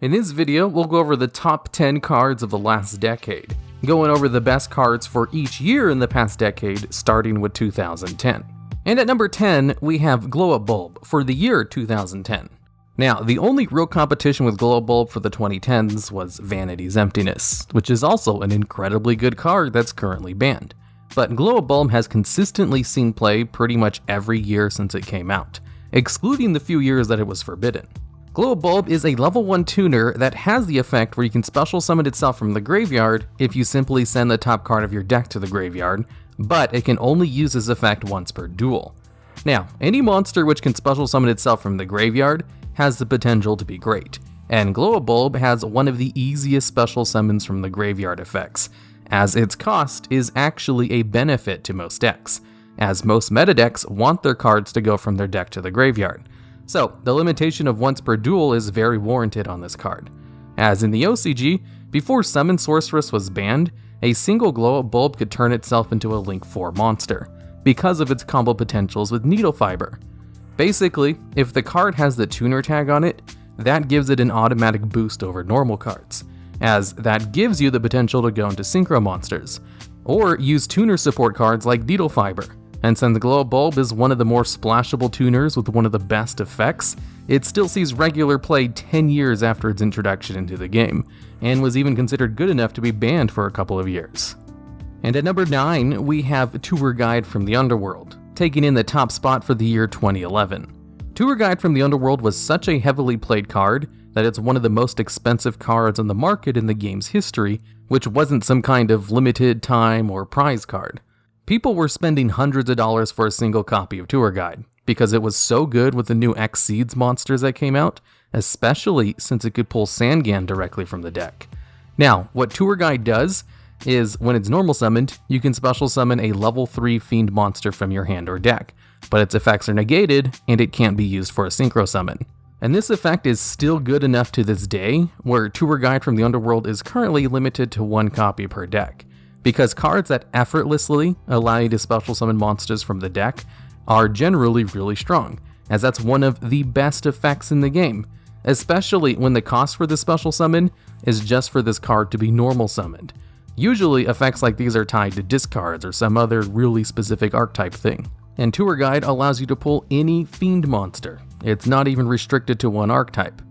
In this video, we'll go over the top 10 cards of the last decade, going over the best cards for each year in the past decade, starting with 2010. And at number 10, we have Globulb for the year 2010. Now, the only real competition with Globulb for the 2010s was Vanity's Emptiness, which is also an incredibly good card that's currently banned. But Globulb has consistently seen play pretty much every year since it came out, excluding the few years that it was forbidden. Globulb is a level 1 tuner that has the effect where you can special summon itself from the graveyard if you simply send the top card of your deck to the graveyard, but it can only use this effect once per duel. Now, any monster which can special summon itself from the graveyard has the potential to be great, and Globulb has one of the easiest special summons from the graveyard effects, as its cost is actually a benefit to most decks, as most meta decks want their cards to go from their deck to the graveyard. So, the limitation of once per duel is very warranted on this card. As in the OCG, before Summon Sorceress was banned, a single Globulb could turn itself into a Link 4 monster, because of its combo potentials with Needle Fiber. Basically, if the card has the tuner tag on it, that gives it an automatic boost over normal cards, as that gives you the potential to go into Synchro monsters, or use tuner support cards like Needle Fiber. And since Globulb is one of the more splashable tuners with one of the best effects, it still sees regular play 10 years after its introduction into the game, and was even considered good enough to be banned for a couple of years. And at number 9, we have Tour Guide from the Underworld, taking in the top spot for the year 2011. Tour Guide from the Underworld was such a heavily played card that it's one of the most expensive cards on the market in the game's history, which wasn't some kind of limited time or prize card. People were spending hundreds of dollars for a single copy of Tour Guide, because it was so good with the new X-Seeds monsters that came out, especially since it could pull Sangan directly from the deck. Now, what Tour Guide does is, when it's normal summoned, you can special summon a level 3 Fiend monster from your hand or deck, but its effects are negated, and it can't be used for a Synchro summon. And this effect is still good enough to this day, where Tour Guide from the Underworld is currently limited to 1 copy per deck, because cards that effortlessly allow you to special summon monsters from the deck are generally really strong, as that's one of the best effects in the game, especially when the cost for the special summon is just for this card to be normal summoned. Usually effects like these are tied to discards or some other really specific archetype thing. And Tour Guide allows you to pull any Fiend monster. It's not even restricted to one archetype.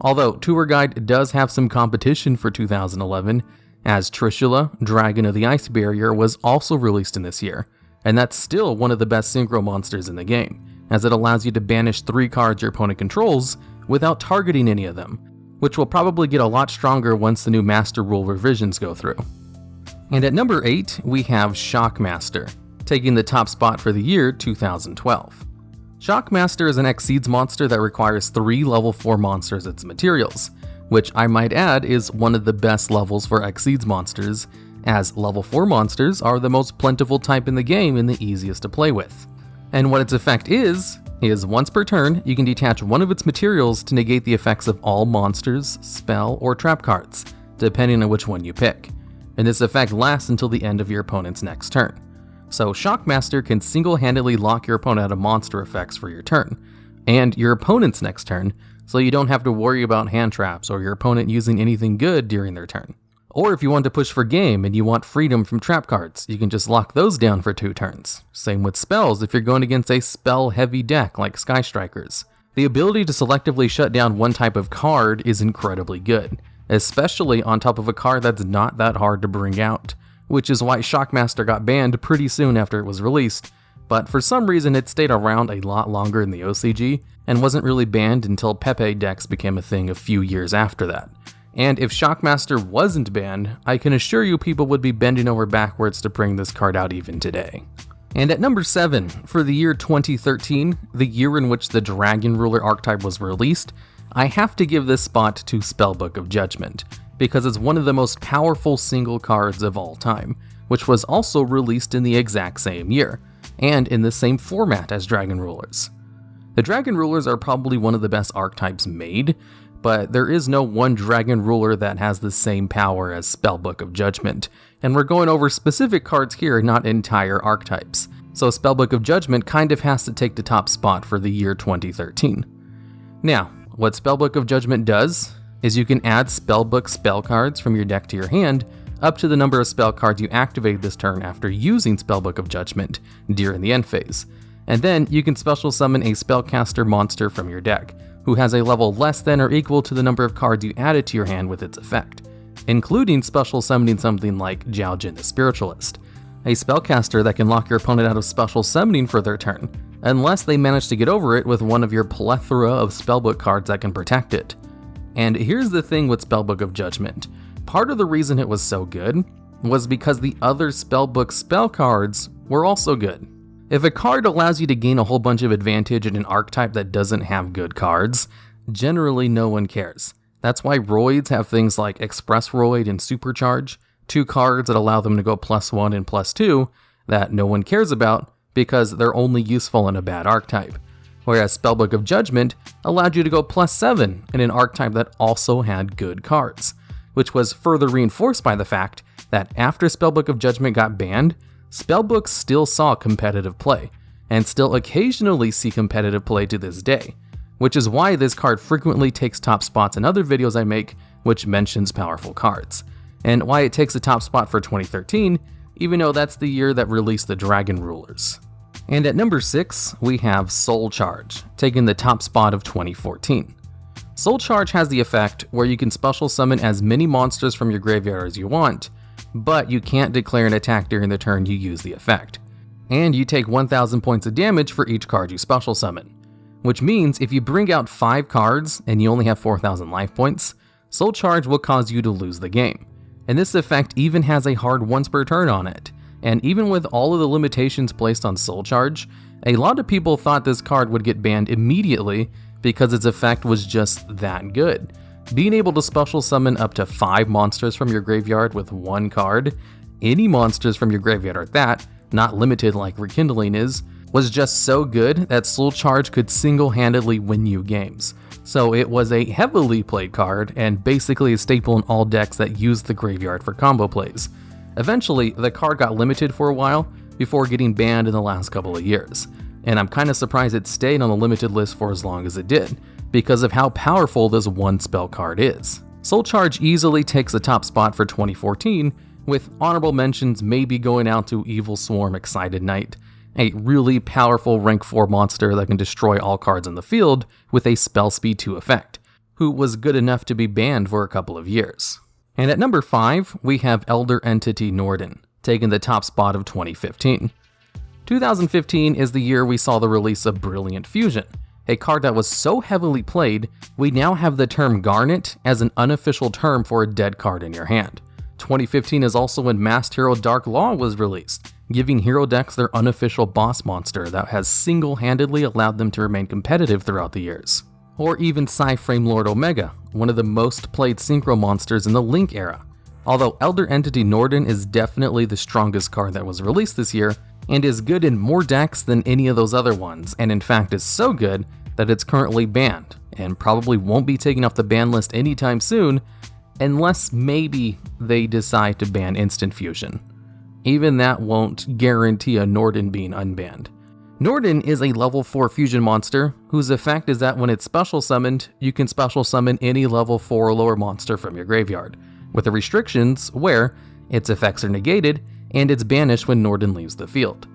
Although Tour Guide does have some competition for 2011, as Trishula, Dragon of the Ice Barrier, was also released in this year, and that's still one of the best synchro monsters in the game, as it allows you to banish 3 cards your opponent controls without targeting any of them, which will probably get a lot stronger once the new Master Rule revisions go through. And at number 8, we have Shockmaster, taking the top spot for the year 2012. Shockmaster is an X-Seeds monster that requires 3 level 4 monsters as its materials, which I might add is one of the best levels for X-Seeds monsters, as level 4 monsters are the most plentiful type in the game and the easiest to play with. And what its effect is once per turn, you can detach one of its materials to negate the effects of all monsters, spell, or trap cards, depending on which one you pick. And this effect lasts until the end of your opponent's next turn. So Shockmaster can single-handedly lock your opponent out of monster effects for your turn, and your opponent's next turn, so you don't have to worry about hand traps or your opponent using anything good during their turn. Or if you want to push for game and you want freedom from trap cards, you can just lock those down for 2 turns. Same with spells if you're going against a spell-heavy deck like Sky Strikers. The ability to selectively shut down one type of card is incredibly good, especially on top of a card that's not that hard to bring out, which is why Shockmaster got banned pretty soon after it was released, but for some reason it stayed around a lot longer in the OCG, and wasn't really banned until Pepe decks became a thing a few years after that. And if Shockmaster wasn't banned, I can assure you people would be bending over backwards to bring this card out even today. And at number 7, for the year 2013, the year in which the Dragon Ruler archetype was released, I have to give this spot to Spellbook of Judgment, because it's one of the most powerful single cards of all time, which was also released in the exact same year, and in the same format as Dragon Rulers. The Dragon Rulers are probably one of the best archetypes made, but there is no one Dragon Ruler that has the same power as Spellbook of Judgment, and we're going over specific cards here, not entire archetypes. So Spellbook of Judgment kind of has to take the top spot for the year 2013. Now, what Spellbook of Judgment does is you can add spellbook spell cards from your deck to your hand up to the number of spell cards you activate this turn after using Spellbook of Judgment during the end phase. And then you can special summon a spellcaster monster from your deck, who has a level less than or equal to the number of cards you added to your hand with its effect, including special summoning something like Jiaojin the Spiritualist, a spellcaster that can lock your opponent out of special summoning for their turn, unless they manage to get over it with one of your plethora of spellbook cards that can protect it. And here's the thing with Spellbook of Judgment. Part of the reason it was so good was because the other spellbook spell cards were also good. If a card allows you to gain a whole bunch of advantage in an archetype that doesn't have good cards, generally no one cares. That's why Roids have things like Express Roid and Supercharge, two cards that allow them to go +1 and +2 that no one cares about because they're only useful in a bad archetype. Whereas Spellbook of Judgment allowed you to go +7 in an archetype that also had good cards, which was further reinforced by the fact that after Spellbook of Judgment got banned, spellbooks still saw competitive play, and still occasionally see competitive play to this day, which is why this card frequently takes top spots in other videos I make which mentions powerful cards, and why it takes a top spot for 2013, even though that's the year that released the Dragon Rulers. And at number 6, we have Soul Charge, taking the top spot of 2014. Soul Charge has the effect where you can special summon as many monsters from your graveyard as you want, but you can't declare an attack during the turn you use the effect. And you take 1000 points of damage for each card you special summon, which means if you bring out 5 cards and you only have 4000 life points, Soul Charge will cause you to lose the game. And this effect even has a hard once per turn on it. And even with all of the limitations placed on Soul Charge, a lot of people thought this card would get banned immediately because its effect was just that good. Being able to special summon up to 5 monsters from your graveyard with 1 card, any monsters from your graveyard at that, not limited like Rekindling is, was just so good that Soul Charge could single-handedly win you games. So it was a heavily played card and basically a staple in all decks that used the graveyard for combo plays. Eventually, the card got limited for a while before getting banned in the last couple of years, and I'm kinda surprised it stayed on the limited list for as long as it did, because of how powerful this one spell card is. Soul Charge easily takes the top spot for 2014, with honorable mentions maybe going out to Evil Swarm Excited Knight, a really powerful rank 4 monster that can destroy all cards in the field with a spell speed 2 effect, who was good enough to be banned for a couple of years. And at number 5, we have Elder Entity Norden, taking the top spot of 2015. 2015 is the year we saw the release of Brilliant Fusion, a card that was so heavily played, we now have the term Garnet as an unofficial term for a dead card in your hand. 2015 is also when Masked Hero Dark Law was released, giving hero decks their unofficial boss monster that has single-handedly allowed them to remain competitive throughout the years. Or even Psy-Frame Lord Omega, one of the most played synchro monsters in the Link era. Although Elder Entity Norden is definitely the strongest card that was released this year, and is good in more decks than any of those other ones, and in fact is so good that it's currently banned, and probably won't be taken off the ban list anytime soon, unless maybe they decide to ban Instant Fusion. Even that won't guarantee a Norden being unbanned. Norden is a level 4 fusion monster, whose effect is that when it's special summoned, you can special summon any level 4 or lower monster from your graveyard, with the restrictions where its effects are negated and it's banished when Norden leaves the field.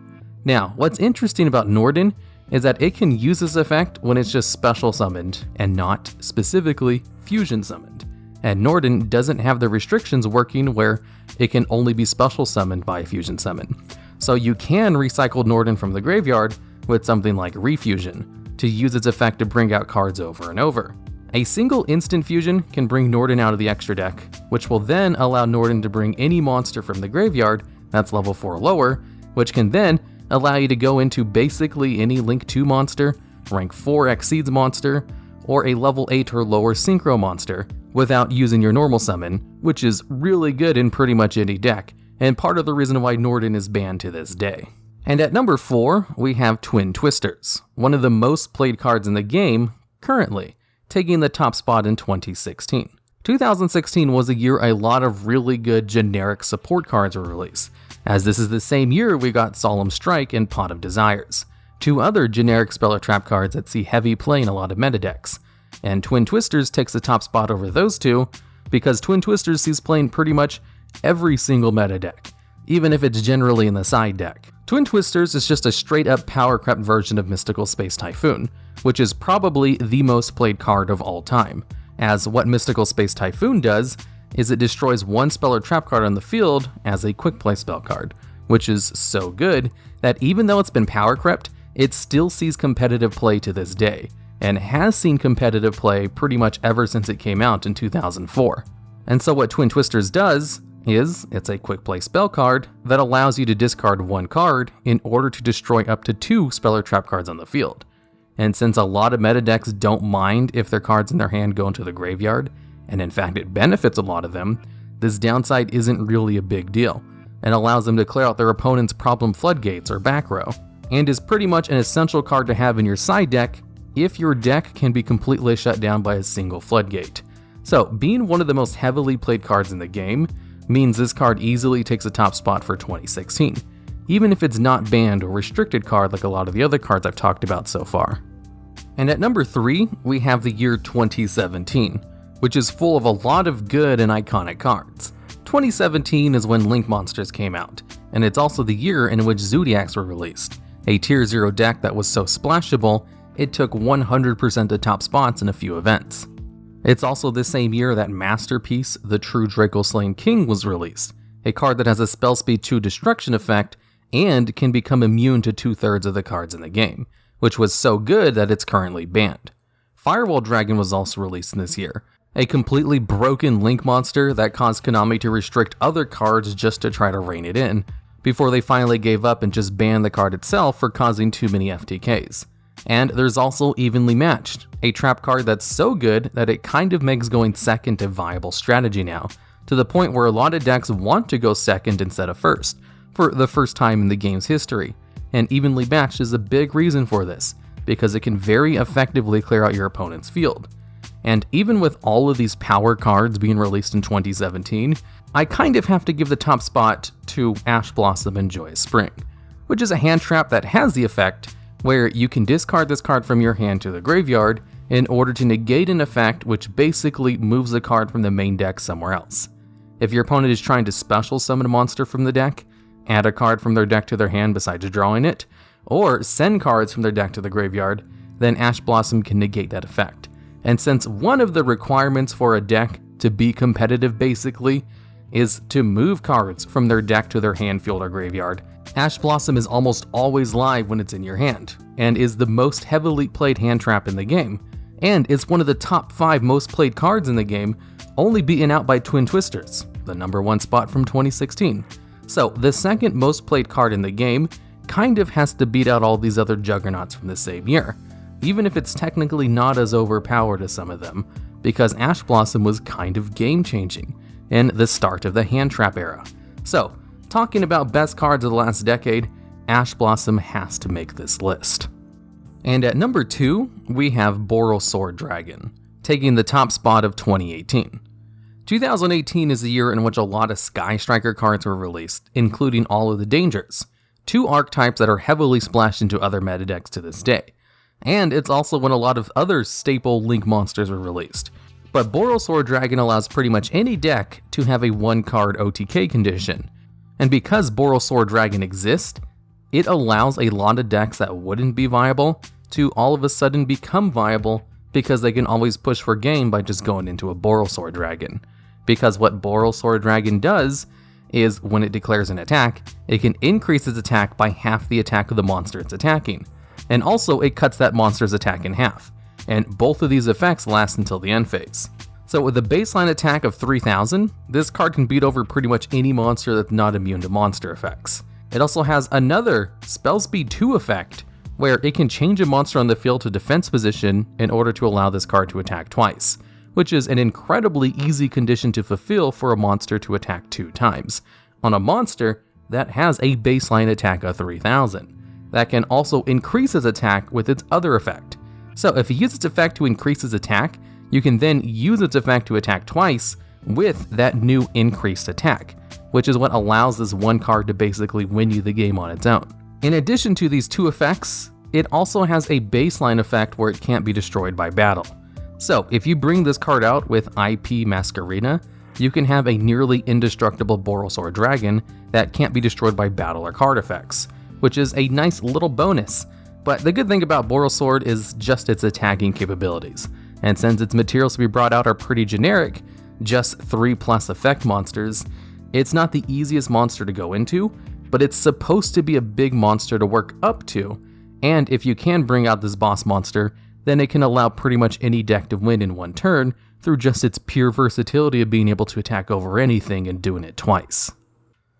Now, what's interesting about Norden is that it can use this effect when it's just special summoned and not specifically fusion summoned. And Norden doesn't have the restrictions working where it can only be special summoned by a fusion summon. So you can recycle Norden from the graveyard with something like Refusion to use its effect to bring out cards over and over. A single instant fusion can bring Norden out of the extra deck, which will then allow Norden to bring any monster from the graveyard that's level 4 or lower, which can then allow you to go into basically any Link 2 monster, rank 4 Exceeds monster, or a level 8 or lower Synchro monster without using your normal summon, which is really good in pretty much any deck, and part of the reason why Norden is banned to this day. And at number 4, we have Twin Twisters, one of the most played cards in the game currently, taking the top spot in 2016. 2016 was a year a lot of really good generic support cards were released, as this is the same year we got Solemn Strike and Pot of Desires, two other generic spell or trap cards that see heavy play in a lot of meta decks. and Twin Twisters takes the top spot over those two because Twin Twisters sees playing pretty much every single meta deck, even if it's generally in the side deck. Twin Twisters is just a straight up power crept version of Mystical Space Typhoon, which is probably the most played card of all time, as what Mystical Space Typhoon does is it destroys one spell or trap card on the field as a quick play spell card, which is so good that even though it's been power crept, it still sees competitive play to this day, and has seen competitive play pretty much ever since it came out in 2004. And so what Twin Twisters does is, it's a quick play spell card that allows you to discard one card in order to destroy up to 2 spell or trap cards on the field. And since a lot of meta decks don't mind if their cards in their hand go into the graveyard, and in fact it benefits a lot of them, this downside isn't really a big deal, and allows them to clear out their opponent's problem floodgates or back row, and is pretty much an essential card to have in your side deck if your deck can be completely shut down by a single floodgate. So being one of the most heavily played cards in the game means this card easily takes a top spot for 2016, even if it's not banned or restricted card like a lot of the other cards I've talked about so far. And at number 3, we have the year 2017, which is full of a lot of good and iconic cards. 2017 is when Link Monsters came out, and it's also the year in which Zodiacs were released, a tier 0 deck that was so splashable, it took 100% of top spots in a few events. It's also the same year that Masterpiece, the True Draco Slaying King was released, a card that has a spell speed 2 destruction effect and can become immune to 2/3 of the cards in the game, which was so good that it's currently banned. Firewall Dragon was also released in this year, a completely broken Link monster that caused Konami to restrict other cards just to try to rein it in, before they finally gave up and just banned the card itself for causing too many FTKs. And there's also Evenly Matched, a trap card that's so good that it kind of makes going second a viable strategy now, to the point where a lot of decks want to go second instead of first, for the first time in the game's history. And Evenly Matched is a big reason for this, because it can very effectively clear out your opponent's field. And even with all of these power cards being released in 2017, I kind of have to give the top spot to Ash Blossom and Joyous Spring, which is a hand trap that has the effect where you can discard this card from your hand to the graveyard in order to negate an effect which basically moves the card from the main deck somewhere else. If your opponent is trying to special summon a monster from the deck, add a card from their deck to their hand besides drawing it, or send cards from their deck to the graveyard, then Ash Blossom can negate that effect. And since one of the requirements for a deck to be competitive basically is to move cards from their deck to their hand, field, or graveyard, Ash Blossom is almost always live when it's in your hand, and is the most heavily played hand trap in the game, and is one of the top 5 most played cards in the game, only beaten out by Twin Twisters, the number 1 spot from 2016. So the second most played card in the game kind of has to beat out all these other juggernauts from the same year, even if it's technically not as overpowered as some of them, because Ash Blossom was kind of game-changing in the start of the hand trap era. So, talking about best cards of the last decade, Ash Blossom has to make this list. And at number 2, we have Borrelsword Dragon, taking the top spot of 2018. 2018 is the year in which a lot of Sky Striker cards were released, including all of the Dangers, 2 archetypes that are heavily splashed into other meta decks to this day. And it's also when a lot of other staple Link monsters were released. But Borrelsword Dragon allows pretty much any deck to have a 1-card OTK condition. And because Borrelsword Dragon exists, it allows a lot of decks that wouldn't be viable to all of a sudden become viable because they can always push for game by just going into a Borrelsword Dragon. Because what Borrelsword Dragon does is when it declares an attack, it can increase its attack by half the attack of the monster it's attacking. And also it cuts that monster's attack in half. And both of these effects last until the end phase. So with a baseline attack of 3000, this card can beat over pretty much any monster that's not immune to monster effects. It also has another spell speed 2 effect, where it can change a monster on the field to defense position in order to allow this card to attack twice, which is an incredibly easy condition to fulfill for a monster to attack 2 times, on a monster that has a baseline attack of 3000. That can also increase its attack with its other effect. So if you use its effect to increase its attack, you can then use its effect to attack twice with that new increased attack, which is what allows this one card to basically win you the game on its own. In addition to these 2 effects, it also has a baseline effect where it can't be destroyed by battle. So if you bring this card out with IP Masquerena, you can have a nearly indestructible Borrelsword Dragon that can't be destroyed by battle or card effects, which is a nice little bonus. But the good thing about Borrelsword is just its attacking capabilities, and since its materials to be brought out are pretty generic, just 3+ effect monsters, it's not the easiest monster to go into, but it's supposed to be a big monster to work up to, and if you can bring out this boss monster, then it can allow pretty much any deck to win in one turn through just its pure versatility of being able to attack over anything and doing it twice.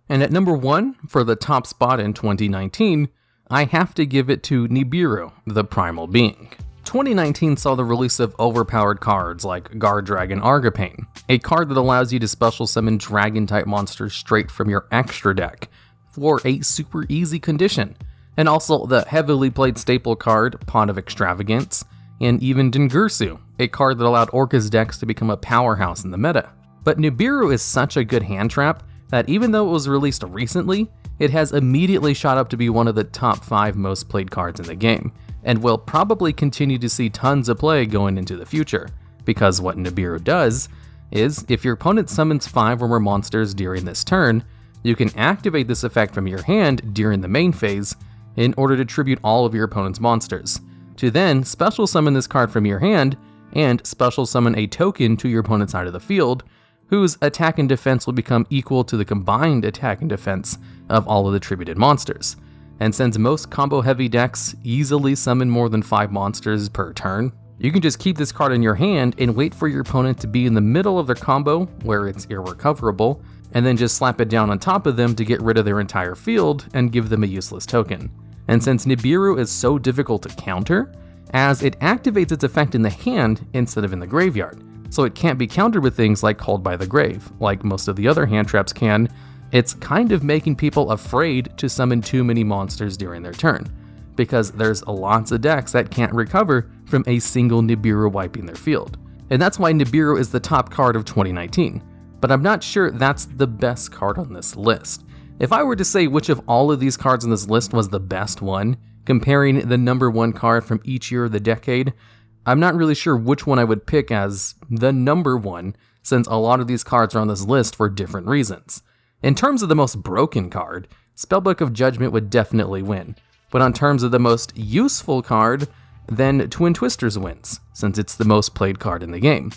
And at number 1, for the top spot in 2019, I have to give it to Nibiru, the Primal being. 2019 saw the release of overpowered cards like Guard Dragon Argapane, a card that allows you to special summon dragon-type monsters straight from your extra deck for a super easy condition, and also the heavily played staple card Pot of Extravagance, and even Dingirsu, a card that allowed Orcus decks to become a powerhouse in the meta. But Nibiru is such a good hand trap that even though it was released recently, it has immediately shot up to be one of the top 5 most played cards in the game, and will probably continue to see tons of play going into the future, because what Nibiru does is, if your opponent summons 5 or more monsters during this turn, you can activate this effect from your hand during the main phase in order to tribute all of your opponent's monsters, to then special summon this card from your hand and special summon a token to your opponent's side of the field, whose attack and defense will become equal to the combined attack and defense of all of the tributed monsters. And since most combo heavy decks easily summon more than 5 monsters per turn, you can just keep this card in your hand and wait for your opponent to be in the middle of their combo where it's irrecoverable, and then just slap it down on top of them to get rid of their entire field and give them a useless token. And since Nibiru is so difficult to counter, as it activates its effect in the hand instead of in the graveyard, so it can't be countered with things like Called by the Grave, like most of the other hand traps can, it's kind of making people afraid to summon too many monsters during their turn, because there's lots of decks that can't recover from a single Nibiru wiping their field. And that's why Nibiru is the top card of 2019, but I'm not sure that's the best card on this list. If I were to say which of all of these cards on this list was the best one, comparing the number 1 card from each year of the decade, I'm not really sure which one I would pick as the number 1, since a lot of these cards are on this list for different reasons. In terms of the most broken card, Spellbook of Judgment would definitely win, but on terms of the most useful card, then Twin Twisters wins, since it's the most played card in the game.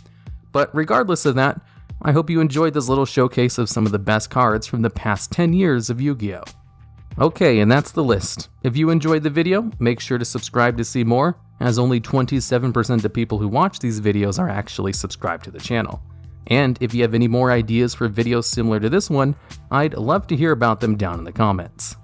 But regardless of that, I hope you enjoyed this little showcase of some of the best cards from the past 10 years of Yu-Gi-Oh! Okay, and that's the list. If you enjoyed the video, make sure to subscribe to see more, as only 27% of people who watch these videos are actually subscribed to the channel. And if you have any more ideas for videos similar to this one, I'd love to hear about them down in the comments.